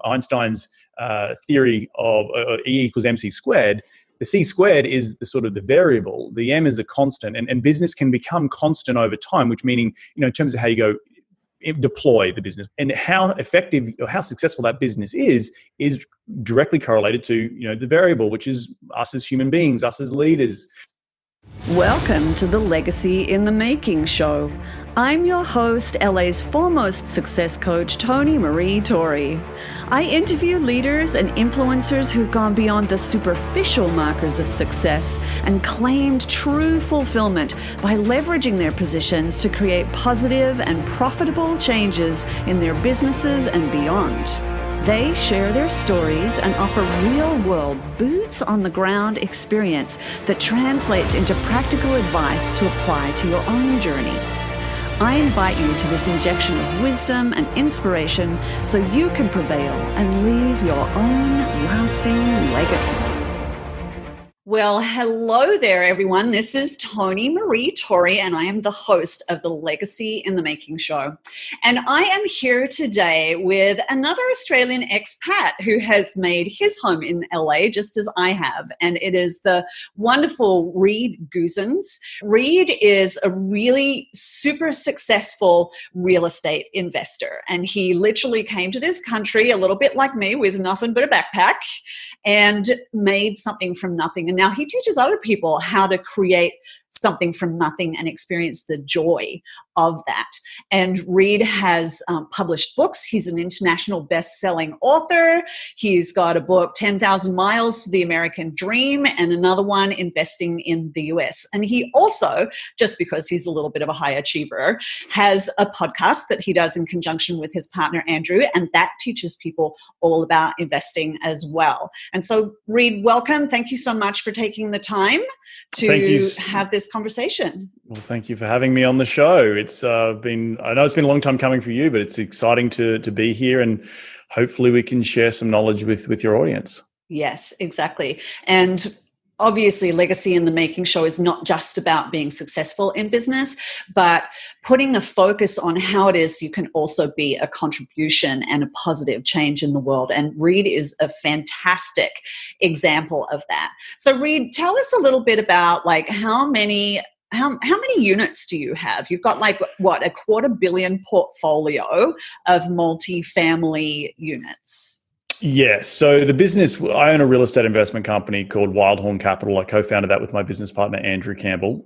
Einstein's theory of E equals MC squared, the C squared is the sort of the variable, the M is the constant, and business can become constant over time, which meaning, in terms of how you go deploy the business and how effective or how successful that business is directly correlated to, the variable, which is us as human beings, us as leaders. Welcome to the Legacy in the Making show. I'm your host, LA's foremost success coach, Maree Torrey. I interview leaders and influencers who've gone beyond the superficial markers of success and claimed true fulfillment by leveraging their positions to create positive and profitable changes in their businesses and beyond. They share their stories and offer real-world, boots-on-the-ground experience that translates into practical advice to apply to your own journey. I invite you to this injection of wisdom and inspiration so you can prevail and leave your own lasting legacy. Well, hello there, everyone. This is Maree Torrey, and I am the host of the Legacy in the Making show. And I am here today with another Australian expat who has made his home in LA, just as I have, and it is the wonderful Reed Goosens. Reed is a really super successful real estate investor, and he literally came to this country a little bit like me with nothing but a backpack and made something from nothing. And now he teaches other people how to create something from nothing and experience the joy of that. And Reed has published books. He's an international best-selling author. He's got a book, 10,000 Miles to the American Dream, and another one, Investing in the US. And he also, just because he's a little bit of a high achiever, has a podcast that he does in conjunction with his partner, Andrew, and that teaches people all about investing as well. And so, Reed, welcome. Thank you so much for taking the time to have this conversation. Well, thank you for having me on the show. I know it's been a long time coming for you, but it's exciting to be here, and hopefully we can share some knowledge with your audience. Yes, exactly. And obviously, Legacy in the Making show is not just about being successful in business, but putting a focus on how it is you can also be a contribution and a positive change in the world. And Reed is a fantastic example of that. So Reed, tell us a little bit about how many units do you have? You've got a $250 million portfolio of multi-family units. Yes. So the business, I own a real estate investment company called Wildhorn Capital. I co-founded that with my business partner, Andrew Campbell.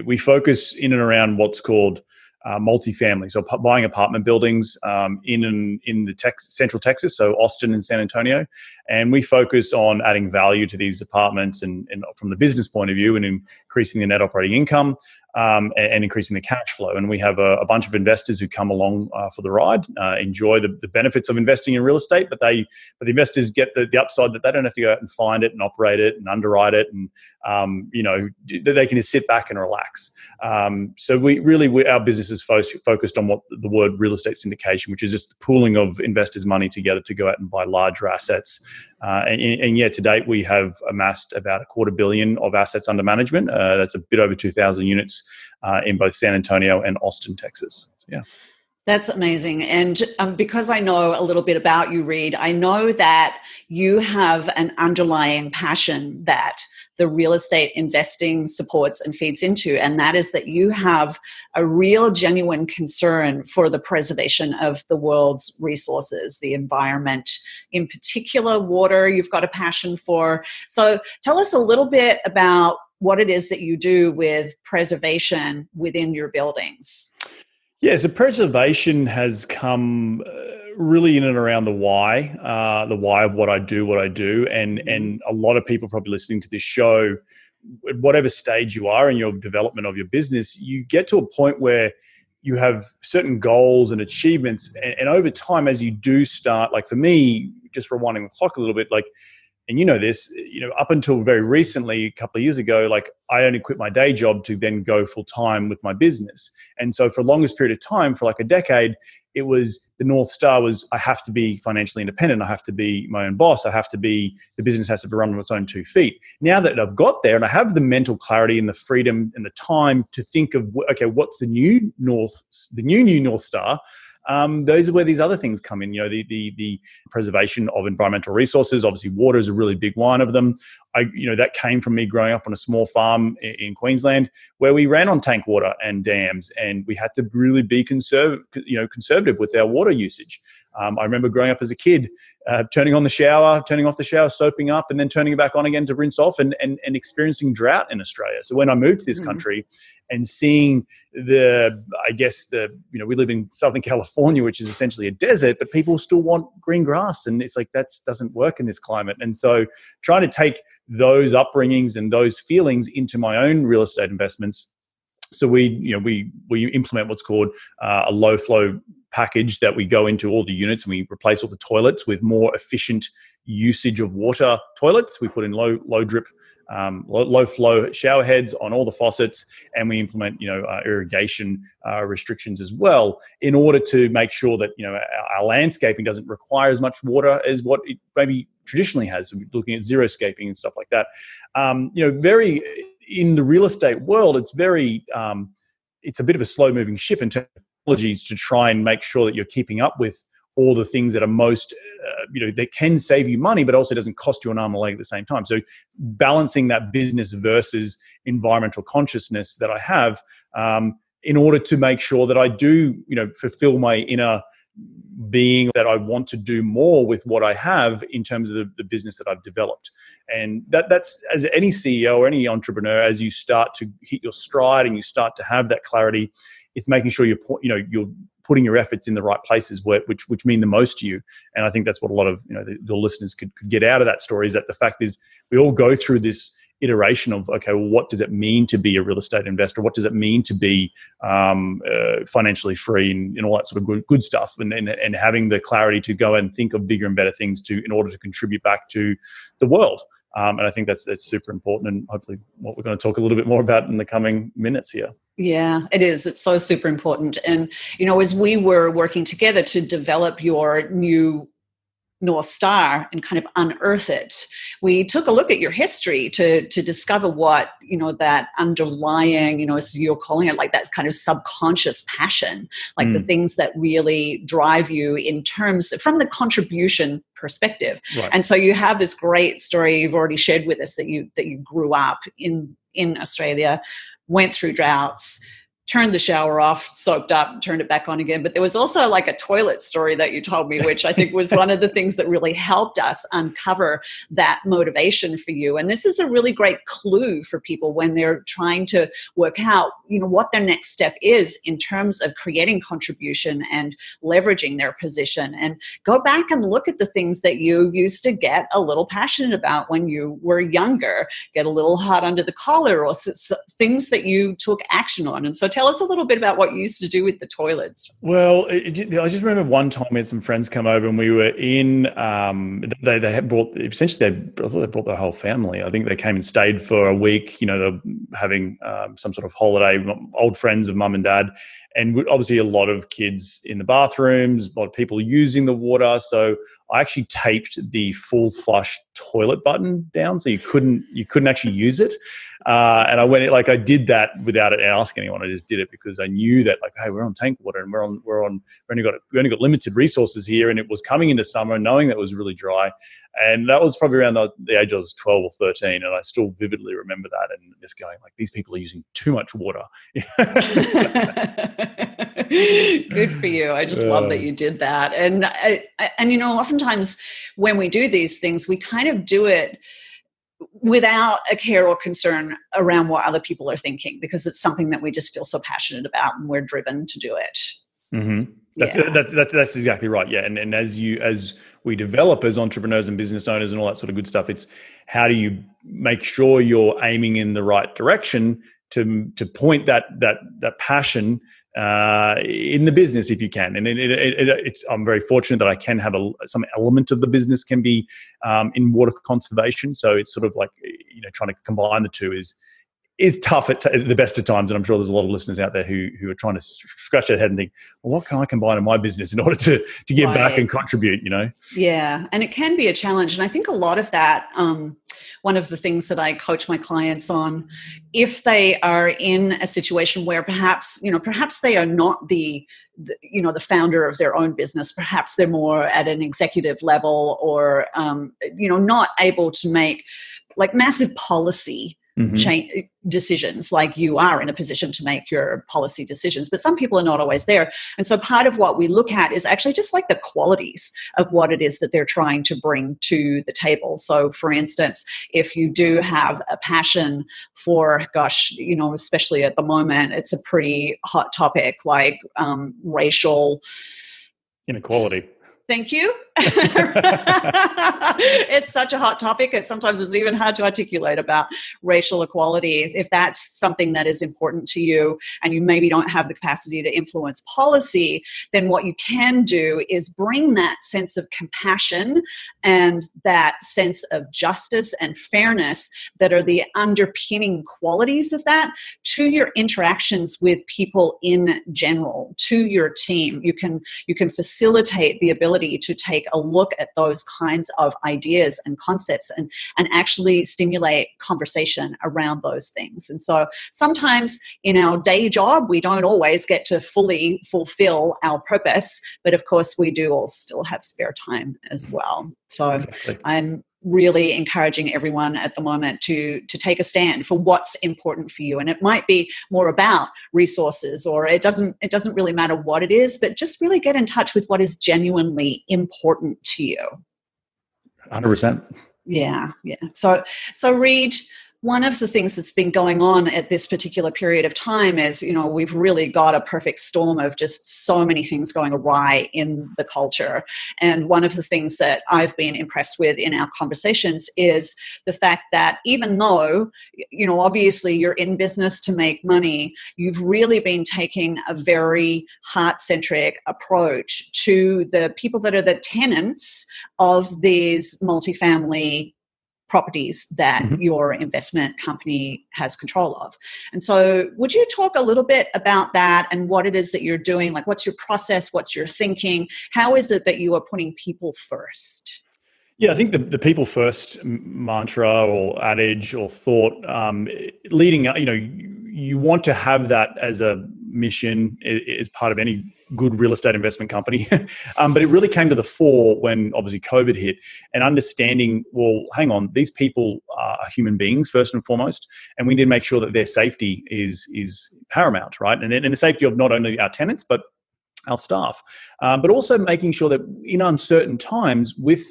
We focus in and around what's called multifamily, so buying apartment buildings in the central Texas, so Austin and San Antonio. And we focus on adding value to these apartments and from the business point of view and increasing the net operating income and increasing the cash flow. And we have a bunch of investors who come along for the ride, enjoy the benefits of investing in real estate, but the investors get the upside that they don't have to go out and find it and operate it and underwrite it, and they can just sit back and relax. So our business is focused on what the word real estate syndication, which is just the pooling of investors' money together to go out and buy larger assets. To date, we have amassed about $250 million of assets under management. That's a bit over 2,000 units in both San Antonio and Austin, Texas. So, yeah. That's amazing. And because I know a little bit about you, Reed, I know that you have an underlying passion that the real estate investing supports and feeds into, and that is that you have a real genuine concern for the preservation of the world's resources, the environment, in particular water, you've got a passion for. So tell us a little bit about what it is that you do with preservation within your buildings. Yeah, so preservation has come really in and around the why of what I do. And a lot of people probably listening to this show, at whatever stage you are in your development of your business, you get to a point where you have certain goals and achievements. And over time, as you do start, like for me, just rewinding the clock a little bit, and you know this, up until very recently, a couple of years ago, I only quit my day job to then go full time with my business. And so for the longest period of time, for a decade, it was the North Star was I have to be financially independent. I have to be my own boss. The business has to be run on its own 2 feet. Now that I've got there and I have the mental clarity and the freedom and the time to think of, okay, what's the new North Star? those are where these other things come in. The preservation of environmental resources. Obviously, water is a really big one of them. That came from me growing up on a small farm in Queensland where we ran on tank water and dams, and we had to really be conservative with our water usage. I remember growing up as a kid, turning on the shower, turning off the shower, soaping up, and then turning it back on again to rinse off, and experiencing drought in Australia. So when I moved to this country and seeing we live in Southern California, which is essentially a desert, but people still want green grass, and it's like that doesn't work in this climate. And so trying to take those upbringings and those feelings into my own real estate investments. So we implement what's called a low flow package that we go into all the units, and we replace all the toilets with more efficient usage of water toilets. We put in low drip, low flow shower heads on all the faucets, and we implement irrigation restrictions as well, in order to make sure that our landscaping doesn't require as much water as what it maybe traditionally has. So we're looking at xeriscaping and stuff like that. Very in the real estate world, it's a bit of a slow moving ship in terms of technologies to try and make sure that you're keeping up with all the things that are most, that can save you money, but also doesn't cost you an arm and a leg at the same time. So balancing that business versus environmental consciousness that I have, in order to make sure that I do, fulfill my inner being, that I want to do more with what I have in terms of the business that I've developed. And that's, as any CEO or any entrepreneur, as you start to hit your stride and you start to have that clarity, it's making sure you're putting your efforts in the right places which mean the most to you. And I think that's what a lot of the listeners could get out of that story, is that the fact is we all go through this iteration of, okay, well, what does it mean to be a real estate investor? What does it mean to be financially free and all that sort of good stuff, and having the clarity to go and think of bigger and better things in order to contribute back to the world. And I think that's super important, and hopefully what we're going to talk a little bit more about in the coming minutes here. Yeah, it is. It's so super important. And, as we were working together to develop your new North Star and kind of unearth it, we took a look at your history to discover what, that underlying, as you're calling it, like that kind of subconscious passion, like the things that really drive you in terms from the contribution perspective. Right. And so you have this great story you've already shared with us that you grew up in Australia, went through droughts, turned the shower off, soaked up, turned it back on again. But there was also like a toilet story that you told me, which I think was one of the things that really helped us uncover that motivation for you. And this is a really great clue for people when they're trying to work out, what their next step is in terms of creating contribution and leveraging their position. And go back and look at the things that you used to get a little passionate about when you were younger, get a little hot under the collar, or things that you took action on. And so tell us a little bit about what you used to do with the toilets. Well, I just remember one time we had some friends come over, and we were in, they had brought, essentially I thought they brought their whole family. I think they came and stayed for a week. They were having some sort of holiday, old friends of mum and dad. And obviously a lot of kids in the bathrooms, a lot of people using the water. So I actually taped the full flush toilet button down, so you couldn't actually use it. And I did that without asking anyone. I just did it because I knew that, hey, we're on tank water, and we only got limited resources here, and it was coming into summer, knowing that it was really dry. And that was probably around the age I was 12 or 13, and I still vividly remember that, and just going these people are using too much water. Good for you. I just love that you did that. And oftentimes when we do these things, we kind of do it without a care or concern around what other people are thinking, because it's something that we just feel so passionate about and we're driven to do it. Mm-hmm. That's exactly right. Yeah. And as we develop as entrepreneurs and business owners and all that sort of good stuff, it's how do you make sure you're aiming in the right direction to point that passion in the business if you can. And I'm very fortunate that I can have some element of the business can be in water conservation. So it's sort of like, trying to combine the two is is tough at the best of times, and I'm sure there's a lot of listeners out there who are trying to scratch their head and think, well, what can I combine in my business in order to give back and contribute, Yeah, and it can be a challenge. And I think a lot of that, one of the things that I coach my clients on, if they are in a situation where perhaps they are not the founder of their own business, perhaps they're more at an executive level, or not able to make like massive policy decisions, like you are in a position to make your policy decisions, but some people are not always there. And so part of what we look at is actually just like the qualities of what it is that they're trying to bring to the table. So for instance, if you do have a passion for, especially at the moment, it's a pretty hot topic, like racial inequality. Thank you. It's such a hot topic. Sometimes it's even hard to articulate about racial equality. If that's something that is important to you and you maybe don't have the capacity to influence policy, then what you can do is bring that sense of compassion and that sense of justice and fairness that are the underpinning qualities of that to your interactions with people in general, to your team. You can facilitate the ability to take a look at those kinds of ideas and concepts and actually stimulate conversation around those things. And so sometimes in our day job, we don't always get to fully fulfill our purpose, but of course we do all still have spare time as well. So exactly. I'm really encouraging everyone at the moment to take a stand for what's important for you. And it might be more about resources, or it doesn't really matter what it is, but just really get in touch with what is genuinely important to you. 100%. Yeah. So Reed, one of the things that's been going on at this particular period of time is, we've really got a perfect storm of just so many things going awry in the culture. And one of the things that I've been impressed with in our conversations is the fact that even though, obviously you're in business to make money, you've really been taking a very heart-centric approach to the people that are the tenants of these multifamily properties that your investment company has control of. And so would you talk a little bit about that and what it is that you're doing? Like, what's your process? What's your thinking? How is it that you are putting people first? Yeah, I think the people first mantra or adage or thought leading up, you want to have that as a mission as part of any good real estate investment company. But it really came to the fore when obviously COVID hit, and understanding, well, hang on, these people are human beings first and foremost, and we need to make sure that their safety is paramount, right? And the safety of not only our tenants, but our staff, but also making sure that in uncertain times with,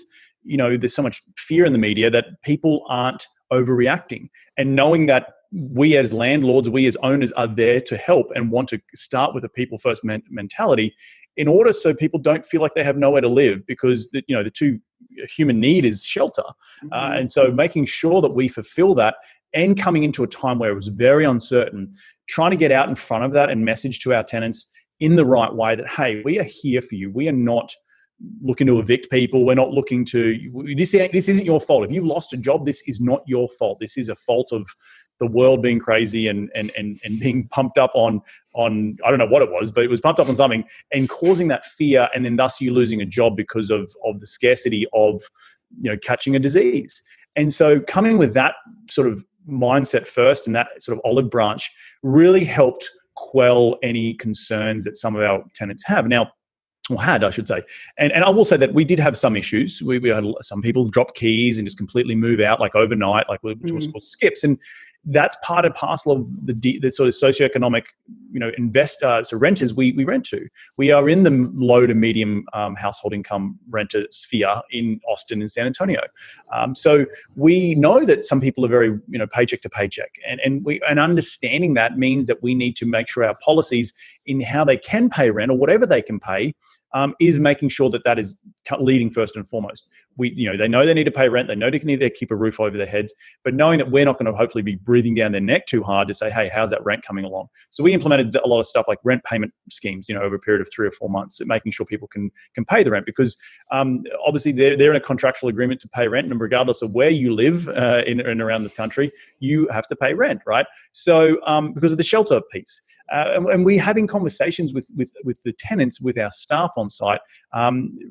there's so much fear in the media, that people aren't overreacting, and knowing that we as landlords, we as owners are there to help and want to start with a people first mentality in order so people don't feel like they have nowhere to live, because the two human need is shelter. And so making sure that we fulfill that, and coming into a time where it was very uncertain, trying to get out in front of that and message to our tenants in the right way that, hey, we are here for you. We are not looking to evict people. We're not looking to, this isn't your fault. If you've lost a job, this is not your fault. This is a fault of the world being crazy and being pumped up on I don't know what it was, but it was pumped up on something and causing that fear, and then thus you losing a job because of the scarcity of catching a disease. And so coming with that sort of mindset first and that sort of olive branch really helped quell any concerns that some of our tenants have. Now, or had, I should say. And I will say that we did have some issues. We had some people drop keys and just completely move out, like overnight, which was called skips. And that's part and parcel of the sort of socioeconomic, so renters we rent to. We are in the low to medium household income renter sphere in Austin and San Antonio. So we know that some people are very, paycheck to paycheck, and understanding that means that we need to make sure our policies in how they can pay rent or whatever they can pay is making sure that is leading first and foremost. They know they need to pay rent, they know they need to keep a roof over their heads, but knowing that we're not going to hopefully be breathing down their neck too hard to say, hey, how's that rent coming along? So we implemented a lot of stuff like rent payment schemes, over a period of 3 or 4 months, making sure people can pay the rent, because obviously they're in a contractual agreement to pay rent, and regardless of where you live in and around this country, you have to pay rent, right? So because of the shelter piece. And we're having conversations with the tenants, with our staff on site,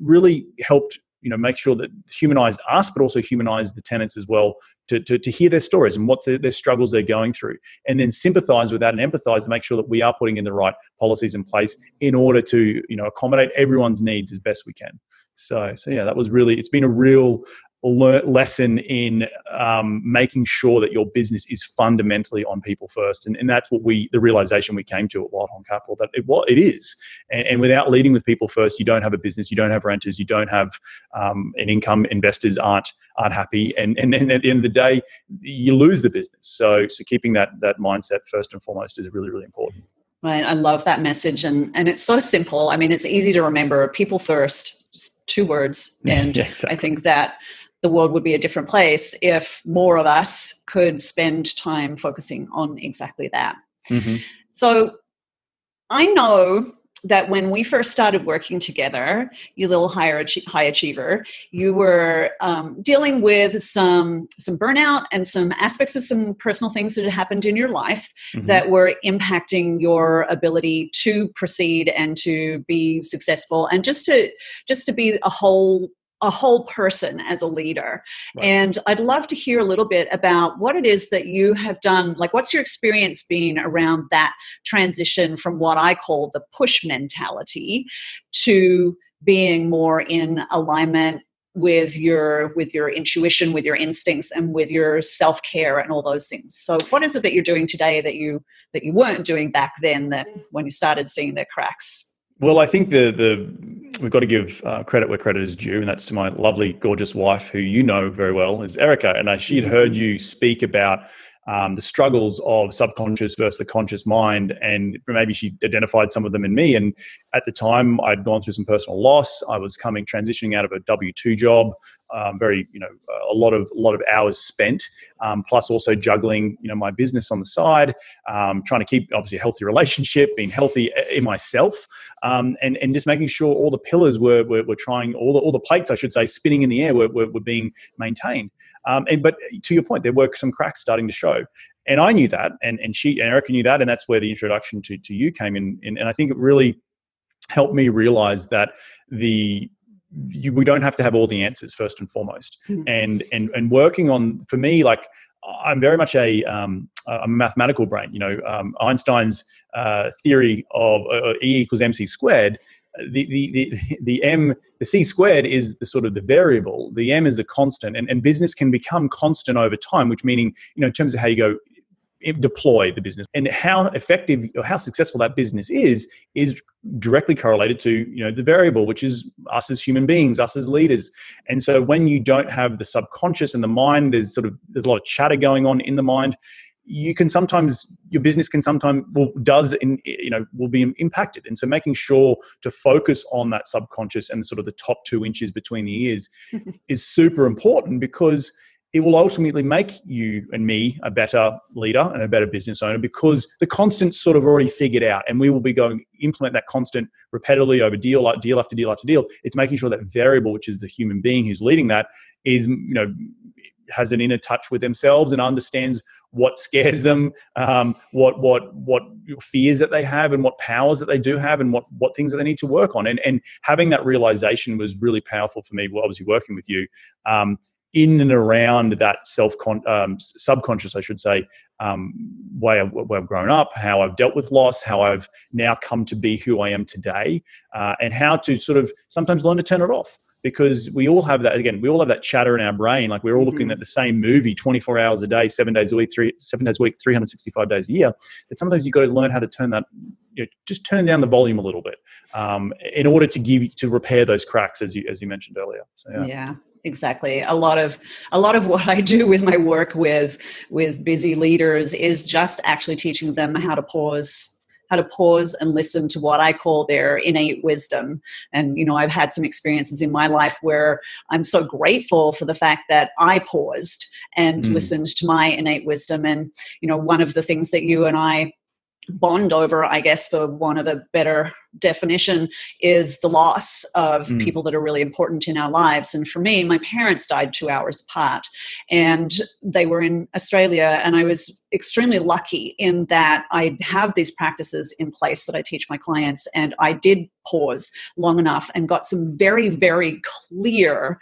really helped make sure that humanized us, but also humanized the tenants as well, to hear their stories and what their struggles they're going through, and then sympathize with that and empathize to make sure that we are putting in the right policies in place in order to accommodate everyone's needs as best we can. So yeah, that was really, it's been a real lesson in making sure that your business is fundamentally on people first, and that's what the realization we came to at Wild Horn Capital, that it is, and without leading with people first, you don't have a business, you don't have renters, you don't have an income. Investors aren't happy, and at the end of the day, you lose the business. So keeping that mindset first and foremost is really, really important. Right, I love that message, and it's so simple. I mean, it's easy to remember. People first, just 2 words, and yeah, exactly. I think that the world would be a different place if more of us could spend time focusing on exactly that. Mm-hmm. So I know that when we first started working together, you little high achiever, you were dealing with some burnout and some aspects of some personal things that had happened in your life, mm-hmm. that were impacting your ability to proceed and to be successful, and just to be a whole person as a leader. Right. And I'd love to hear a little bit about what it is that you have done. Like, what's your experience been around that transition from what I call the push mentality to being more in alignment with your intuition, with your instincts, and with your self-care and all those things. So what is it that you're doing today that you weren't doing back then, that when you started seeing the cracks? Well, I think we've got to give credit where credit is due, and that's to my lovely, gorgeous wife, who you know very well, is Erica. And she had heard you speak about the struggles of subconscious versus the conscious mind, and maybe she identified some of them in me. And at the time, I'd gone through some personal loss. I was transitioning out of a W-2 job, a lot of hours spent, plus also juggling, my business on the side, trying to keep obviously a healthy relationship, being healthy in myself, and just making sure all the pillars were trying, all the plates, I should say, spinning in the air were being maintained. But to your point, there were some cracks starting to show. And I knew that, and Erica knew that, and that's where the introduction to you came in. And I think it really helped me realize that we don't have to have all the answers first and foremost. And working on, for me, like, I'm very much a mathematical brain. Einstein's theory of E equals mc squared. The c squared is the sort of the variable. The m is the constant, and business can become constant over time. Which meaning, in terms of how you go deploy the business and how effective or how successful that business is directly correlated to the variable, which is us as human beings, us as leaders. And so when you don't have the subconscious and the mind, there's a lot of chatter going on in the mind. Your business can sometimes will be impacted. And so making sure to focus on that subconscious and sort of the top 2 inches between the ears is super important, because it will ultimately make you and me a better leader and a better business owner, because the constant's sort of already figured out, and we will be going to implement that constant repetitively over deal after deal after deal. It's making sure that variable, which is the human being who's leading that, is, has an inner touch with themselves and understands what scares them, what fears that they have, and what powers that they do have, and what things that they need to work on. And having that realization was really powerful for me, obviously working with you, in and around that subconscious, I should say, way I've grown up, how I've dealt with loss, how I've now come to be who I am today, and how to sort of sometimes learn to turn it off. Because we all have that, again, we all have that chatter in our brain. Like, we're all looking at the same movie 24 hours a day, 7 days a week, 365 days a year. That sometimes you've got to learn how to turn that, just turn down the volume a little bit, in order to repair those cracks, as you mentioned earlier. So, yeah, exactly. A lot of what I do with my work with busy leaders is just actually teaching them how to pause how to pause and listen to what I call their innate wisdom. And, I've had some experiences in my life where I'm so grateful for the fact that I paused and listened to my innate wisdom. And, one of the things that you and I bond over, I guess, for want of a better definition, is the loss of people that are really important in our lives. And for me, my parents died 2 hours apart, and they were in Australia. And I was extremely lucky in that I have these practices in place that I teach my clients. And I did pause long enough and got some very, very clear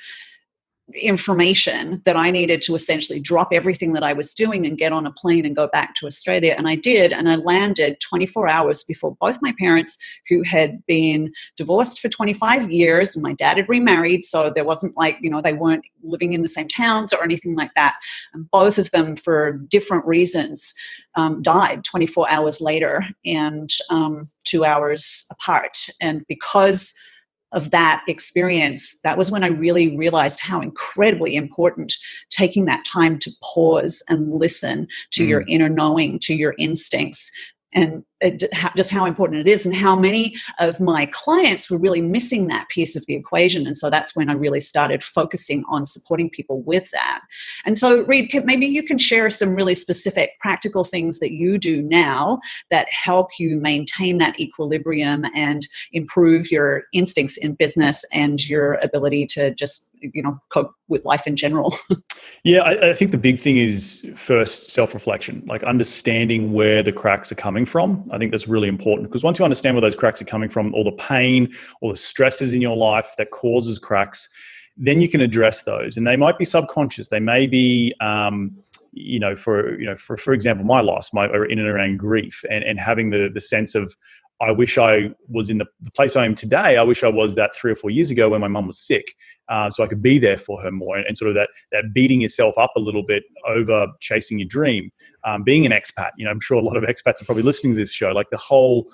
information that I needed to essentially drop everything that I was doing and get on a plane and go back to Australia. And I did, and I landed 24 hours before both my parents, who had been divorced for 25 years, and my dad had remarried, so there wasn't like, they weren't living in the same towns or anything like that. And both of them, for different reasons, died 24 hours later and 2 hours apart. And because of that experience, that was when I really realized how incredibly important taking that time to pause and listen to your inner knowing, to your instincts, and just how important it is, and how many of my clients were really missing that piece of the equation. And so that's when I really started focusing on supporting people with that. And so, Reed, maybe you can share some really specific practical things that you do now that help you maintain that equilibrium and improve your instincts in business and your ability to just, cope with life in general. Yeah, I think the big thing is first self-reflection, like understanding where the cracks are coming from. I think that's really important, because once you understand where those cracks are coming from, all the pain, all the stresses in your life that causes cracks, then you can address those. And they might be subconscious. They may be, for example, my loss, in and around grief, and having the sense of, I wish I was in the place I am today. I wish I was that 3 or 4 years ago when my mum was sick, so I could be there for her more, and sort of that beating yourself up a little bit over chasing your dream. Being an expat, I'm sure a lot of expats are probably listening to this show, like the whole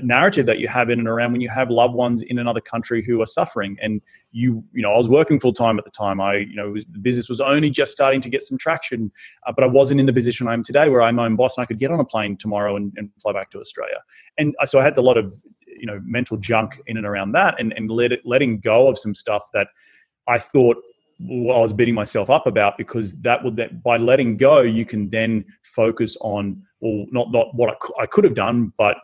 narrative that you have in and around when you have loved ones in another country who are suffering. And I was working full time at the time. The business was only just starting to get some traction, but I wasn't in the position I am today, where I'm my own boss and I could get on a plane tomorrow and fly back to Australia. And so I had a lot of mental junk in and around that, and letting go of some stuff that I thought I was beating myself up about, because by letting go, you can then focus on, well, not what I could have done, but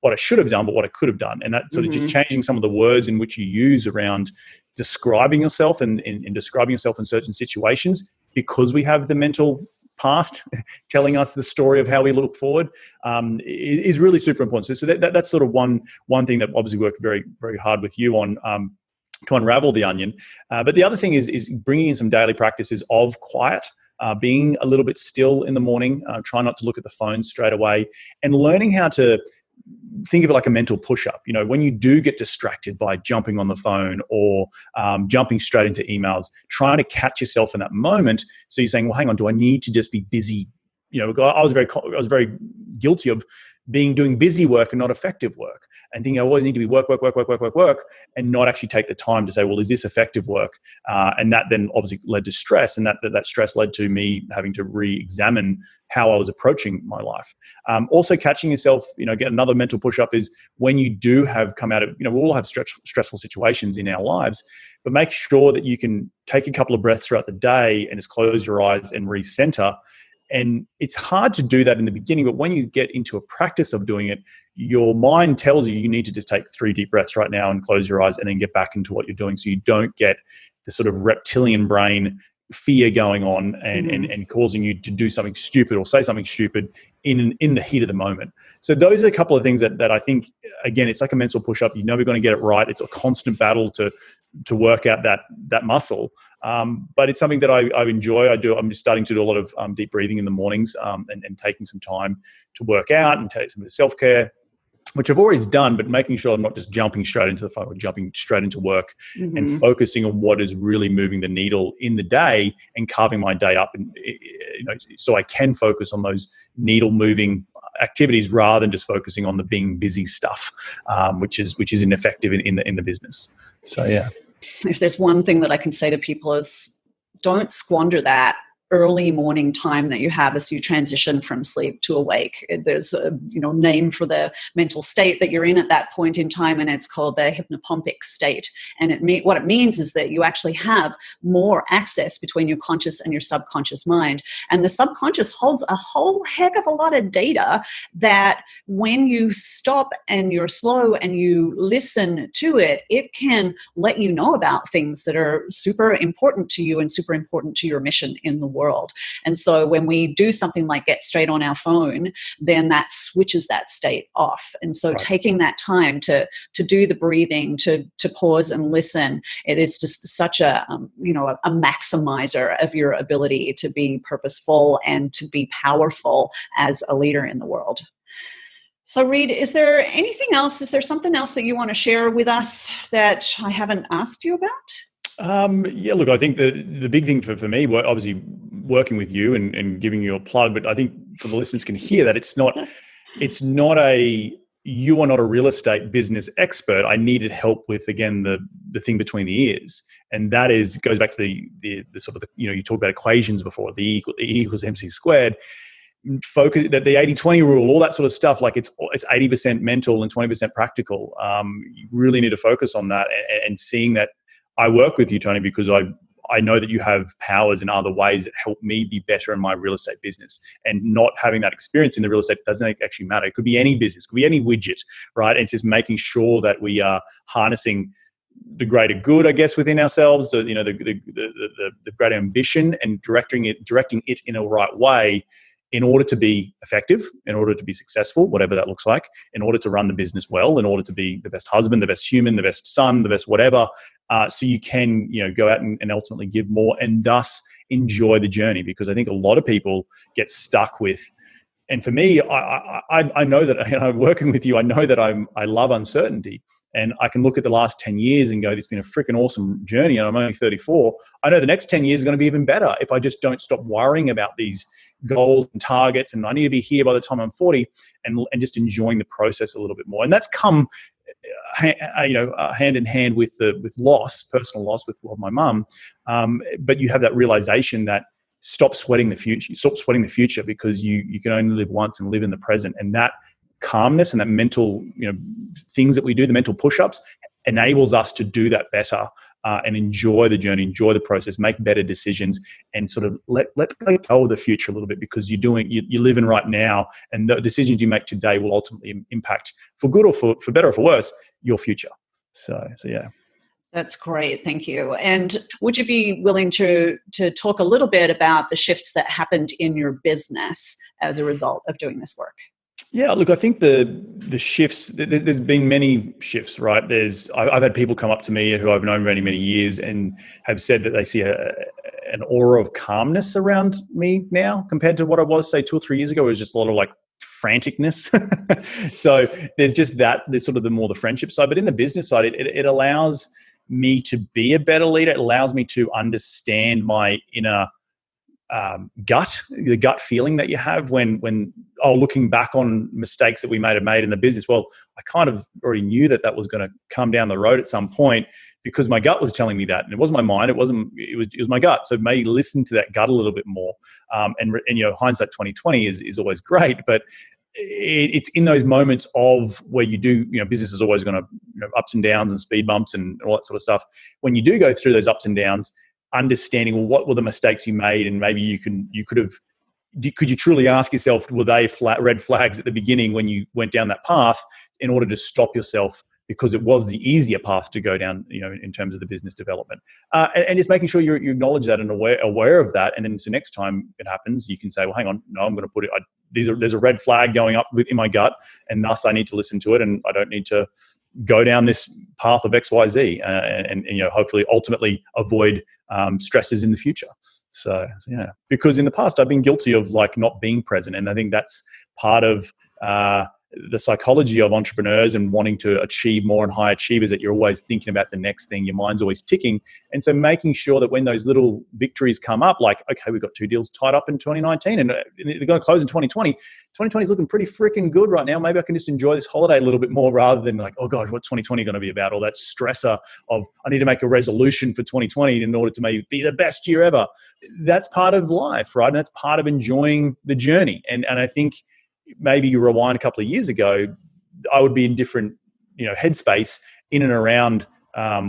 what I should have done, but what I could have done. And that sort of just changing some of the words in which you use around describing yourself and describing yourself in certain situations, because we have the mental past telling us the story of how we look forward, is really super important. So that's sort of one thing that obviously worked very, very hard with you on, to unravel the onion. But the other thing is bringing in some daily practices of quiet, being a little bit still in the morning, try not to look at the phone straight away, and learning how to think of it like a mental push-up. When you do get distracted by jumping on the phone or jumping straight into emails, trying to catch yourself in that moment. So you're saying, well, hang on, do I need to just be busy? I was very guilty of doing busy work and not effective work, and thinking I always need to be work, and not actually take the time to say, well, is this effective work? And that then obviously led to stress, and that stress led to me having to re-examine how I was approaching my life. Also catching yourself, get another mental push-up is when you do have come out of, we all have stressful situations in our lives, but make sure that you can take a couple of breaths throughout the day and just close your eyes and recenter. And it's hard to do that in the beginning, but when you get into a practice of doing it, your mind tells you need to just take 3 deep breaths right now and close your eyes and then get back into what you're doing, so you don't get the sort of reptilian brain fear going on and causing you to do something stupid or say something stupid in the heat of the moment. So those are a couple of things that I think, again, it's like a mental push-up. You're never going to get it right. It's a constant battle to work out that muscle. But it's something that I enjoy. I'm just starting to do a lot of deep breathing in the mornings, and taking some time to work out and take some of the self-care, which I've always done, but making sure I'm not just jumping straight into the phone or jumping straight into work, and focusing on what is really moving the needle in the day and carving my day up, and so I can focus on those needle moving activities rather than just focusing on the being busy stuff, which is ineffective in the business. So yeah. If there's one thing that I can say to people is, don't squander that early morning time that you have as you transition from sleep to awake. There's a name for the mental state that you're in at that point in time, and it's called the hypnopompic state. And what it means is that you actually have more access between your conscious and your subconscious mind. And the subconscious holds a whole heck of a lot of data that when you stop and you're slow and you listen to it, it can let you know about things that are super important to you and super important to your mission in the world. And so when we do something like get straight on our phone, then that switches that state off. And so taking that time to do the breathing, to pause and listen, it is just such a maximizer of your ability to be purposeful and to be powerful as a leader in the world. So Reed, is there anything else? Is there something else that you want to share with us that I haven't asked you about? Look, I think the big thing for me, obviously working with you and giving you a plug, but I think for the listeners can hear that it's not you are not a real estate business expert. I needed help with, again, the thing between the ears. And that goes back to the sort of, you talked about equations before, the E equals MC squared. Focus that the 80-20 rule, all that sort of stuff, like it's 80% mental and 20% practical. You really need to focus on that and seeing that. I work with you, Tony, because I know that you have powers in other ways that help me be better in my real estate business. And not having that experience in the real estate doesn't actually matter. It could be any business, it could be any widget, right? And it's just making sure that we are harnessing the greater good, I guess, within ourselves, the greater ambition, and directing it in a right way, in order to be effective, in order to be successful, whatever that looks like, in order to run the business well, in order to be the best husband, the best human, the best son, the best whatever, so you can go out and ultimately give more and thus enjoy the journey. Because I think a lot of people get stuck with, and for me, I know that working with you, I know that I love uncertainty. And I can look at the last 10 years and go, it's been a freaking awesome journey. And I'm only 34. I know the next 10 years is going to be even better if I just don't stop worrying about these goals and targets. And I need to be here by the time I'm 40 and just enjoying the process a little bit more. And that's come, hand in hand with loss, personal loss with my mum. But you have that realization that stop sweating the future. Stop sweating the future, because you can only live once and live in the present. And that calmness and that mental, things that we do, the mental push-ups, enables us to do that better and enjoy the journey, enjoy the process, make better decisions, and sort of let go of the future a little bit, because you're living right now, and the decisions you make today will ultimately impact, for good or for better or for worse, your future. So yeah. That's great. Thank you. And would you be willing to talk a little bit about the shifts that happened in your business as a result of doing this work? Yeah, look, I think the shifts, there's been many shifts, right? I've had people come up to me who I've known many, many years and have said that they see an aura of calmness around me now compared to what I was, say, 2 or 3 years ago. It was just a lot of like franticness. So there's just that, there's sort of the friendship side. But in the business side, it allows me to be a better leader. It allows me to understand my inner the gut feeling that you have when looking back on mistakes that we may have made in the business. Well, I kind of already knew that was going to come down the road at some point, because my gut was telling me that, and it wasn't my mind. It was my gut. So maybe listen to that gut a little bit more. And hindsight 2020 is always great, but it's in those moments of where you do, business is always going to, ups and downs and speed bumps and all that sort of stuff. When you do go through those ups and downs, understanding, well, what were the mistakes you made, and maybe could you truly ask yourself, were they red flags at the beginning when you went down that path, in order to stop yourself, because it was the easier path to go down, in terms of the business development, and just making sure you acknowledge that and aware of that, and then so next time it happens, you can say, well, hang on, no, I'm going to put it. There's a red flag going up in my gut, and thus I need to listen to it, and I don't need to go down this path of XYZ, and hopefully ultimately avoid stresses in the future. So yeah, because in the past I've been guilty of like not being present, and I think that's part of the psychology of entrepreneurs and wanting to achieve more and high achievers, that you're always thinking about the next thing. Your mind's always ticking. And so making sure that when those little victories come up, like, okay, we've got 2 deals tied up in 2019 and they're going to close in 2020. 2020 is looking pretty freaking good right now. Maybe I can just enjoy this holiday a little bit more rather than like, oh gosh, what's 2020 going to be about? Or that stressor of I need to make a resolution for 2020 in order to maybe be the best year ever. That's part of life, right? And that's part of enjoying the journey. And I think maybe you rewind a couple of years ago, I would be in different, headspace in and around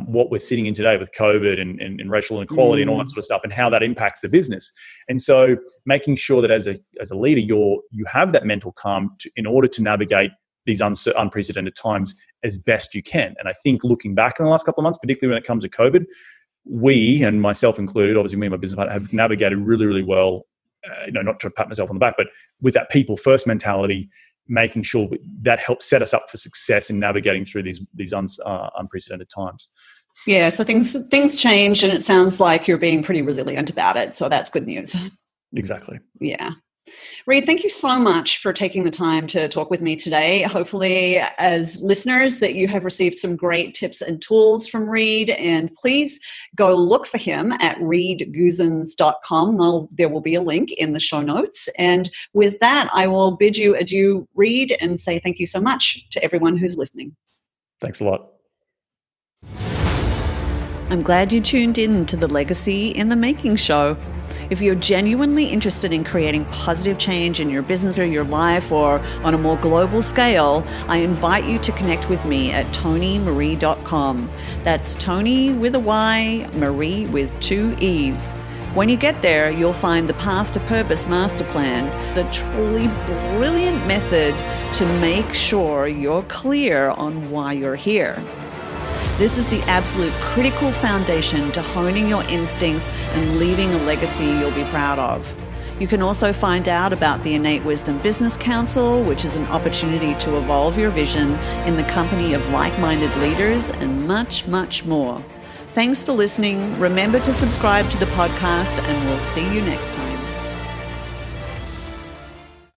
what we're sitting in today with COVID and racial inequality and all that sort of stuff, and how that impacts the business. And so making sure that as a leader, you have that mental calm in order to navigate these unprecedented times as best you can. And I think looking back in the last couple of months, particularly when it comes to COVID, we, and myself included, obviously me and my business partner, have navigated really, really well. Not to pat myself on the back, but with that people first mentality, making sure that helps set us up for success in navigating through these unprecedented times. Yeah, so things change, and it sounds like you're being pretty resilient about it. So that's good news. Exactly. Yeah. Reed, thank you so much for taking the time to talk with me today. Hopefully, as listeners, that you have received some great tips and tools from Reed, and please go look for him at reedgoosens.com. There will be a link in the show notes. And with that, I will bid you adieu, Reed, and say thank you so much to everyone who's listening. Thanks a lot. I'm glad you tuned in to the Legacy in the Making show. If you're genuinely interested in creating positive change in your business or your life, or on a more global scale, I invite you to connect with me at tonymaree.com. That's Tony with a Y, Maree with 2 E's. When you get there, you'll find the Path to Purpose Master Plan, the truly brilliant method to make sure you're clear on why you're here. This is the absolute critical foundation to honing your instincts and leaving a legacy you'll be proud of. You can also find out about the Innate Wisdom Business Council, which is an opportunity to evolve your vision in the company of like-minded leaders, and much, much more. Thanks for listening. Remember to subscribe to the podcast, and we'll see you next time.